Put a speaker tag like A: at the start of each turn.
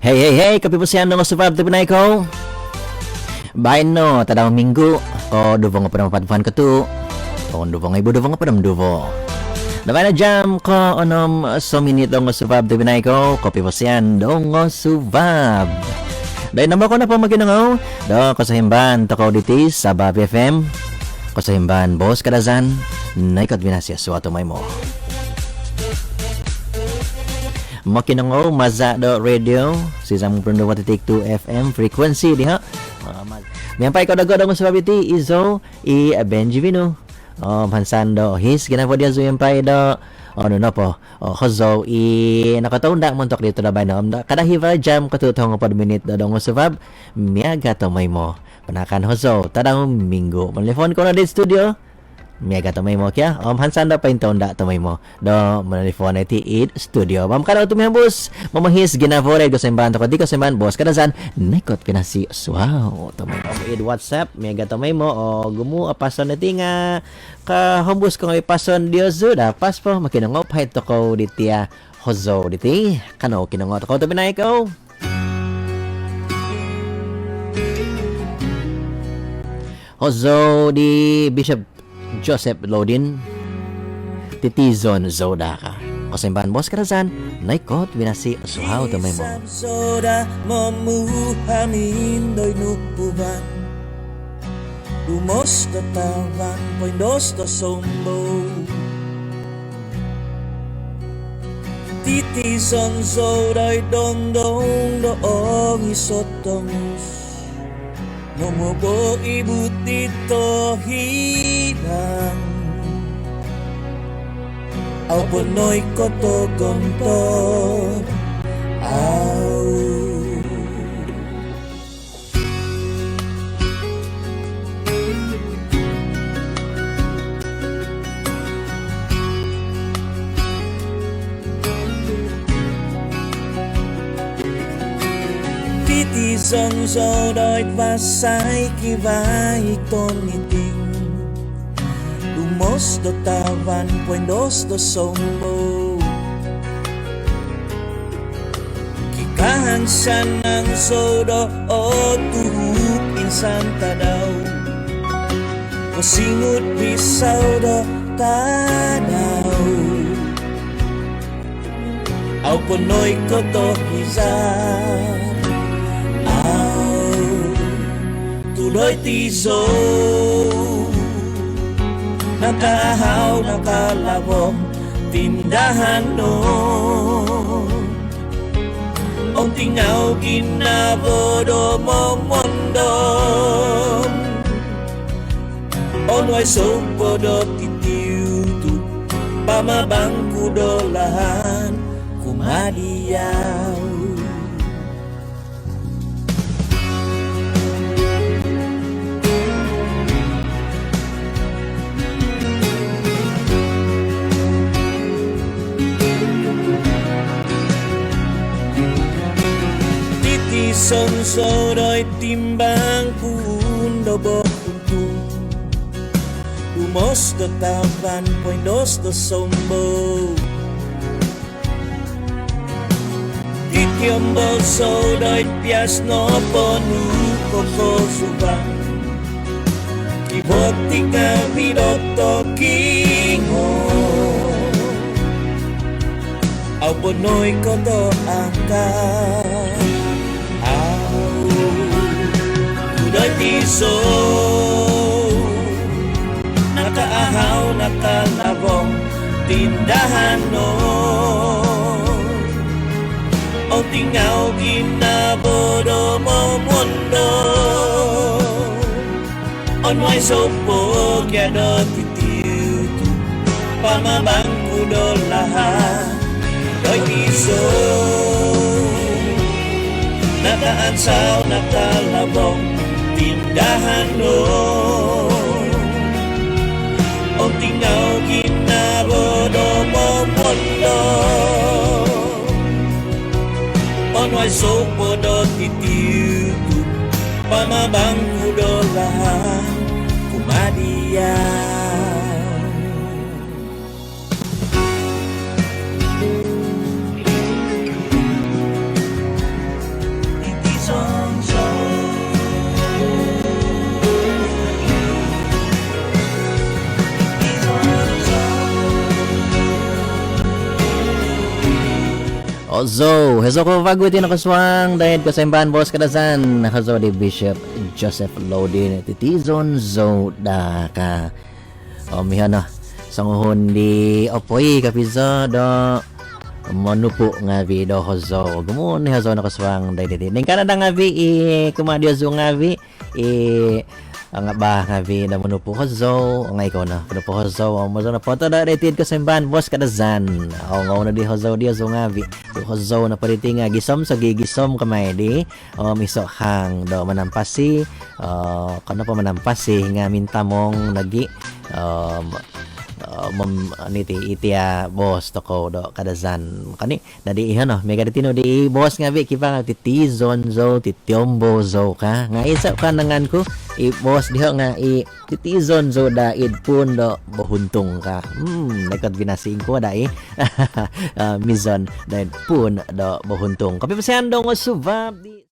A: Hey, kapipusian ng usapab tabi na ikaw. Bain no, tadang minggu. Ko duvong pa mapadpan ko to. Ko duvong ibu duvong pa duvo. Dabay na jam ko onom so minute dong usapab tabi na ikaw. Kapipusian dong usapab. Dahil naman ko na po maginangaw. Do ko sa himban to ko diti sa Babi FM. Ko sa himban boss kadazan. Naikot binasya suwato may mo. Makinango Mazado Radio Sisam Prondo Watitik 2 FM frequency diha. Miyampay ko dago mo sa babiti izo i Benjivino. Hansando his ginapo dia zo yampay do. Ano na po. Hozo i nakataunda montok dito na ba no. Kada hiva jam katutong pod minute do mo sa bab. Miyaga to may mo. Panakan hozo tadang minggo. Telefon ko na di studio. Miyaga tamay mo kya hansanda pa intaon da tamay mo do manalifon iti it studio mam kada tumihang bus mamahis ginavore go semban to di ko semban boss kadazan nekot pinasi wow tamay mo id WhatsApp miyaga tamay mo o gumu apason iti nga ka hombus ko ipason diozo da pas po makinangop hay to ko ditia hozo diti kano kinangot ko to binay ko hozo di Bishop Joseph Lodin Titizon Zodaka Kasimbahan Boss Karazan Naikot Binasi Suhaw Tamay mo
B: Zoda Mamuhamin Doy nupuban Lumos tatawan Poindos to sombo Titizon Zoda Dondong Doong Isotongus Momobo ibu dito hilang Au ponoy ko to gontor Au Titizon so doit pasay kibay ton iting Lumos do tawan puendos do sombo Kikahan sanang sodo o tuhuk insan tadaw Kusingut bisaw do tadaw Au ponoy ko to hizar Tuloy tiso Nakahaw, nakalabong Tindahan no Ang tingaw ginabodo mo mondom Onway sopodo titiutu Pamabangku dolahan Kumadiyaw Sonsodoy timbang pundo bokuntung Lumos do tapan poindos do sombo Kikiombo sodoy pias no ponu koko subang Kiboti kabidoto kingo Au bonoy ko do angkat Tiso Nakaahaw, nakalabong Tindahan no O tingaw ginabodo mo mundo Onway sopo Gyado titiutu Pamabangku dolahan Doy tiso Nakaansaw, nakalabong Tindahan no O tingaw ginabodo mo mundo Onway sopodo titiutu Pamabangku dolahan Kumadiyaw
A: Ozo, heso ko pagwiti na kaswang dahil ko sa imbahan boss kadasan nakazo di Bishop Joseph Lodin titizon zo da ka mihan na sanguhon di opoy kapizo do manupo nga vi do hozo gumun ni hozo na kaswang dahil di ning kanada nga vi kumadio zo nga vi ang ba nga vi na manupo hozo nga ikaw na manupo hozo ang mazo na punta na rated ko sa imbahan boss kadazan nga na di hozo di hozo nga vi hozo na pariti nga gisom sa gigisom kamay di miso hang do manampasi kano pa manampasi nga mintamong nagi niti itia boss to ko do kadazan kani nadi ihan no mega ditino di boss nga vi kipa nga titizon zo titiombo zo ka nga isa ka nangan ko boss diho nga titizon zo da pun do bohuntong ka nekot binasing ko dai mizon da pun do bohuntong kapi pasyando nga subab di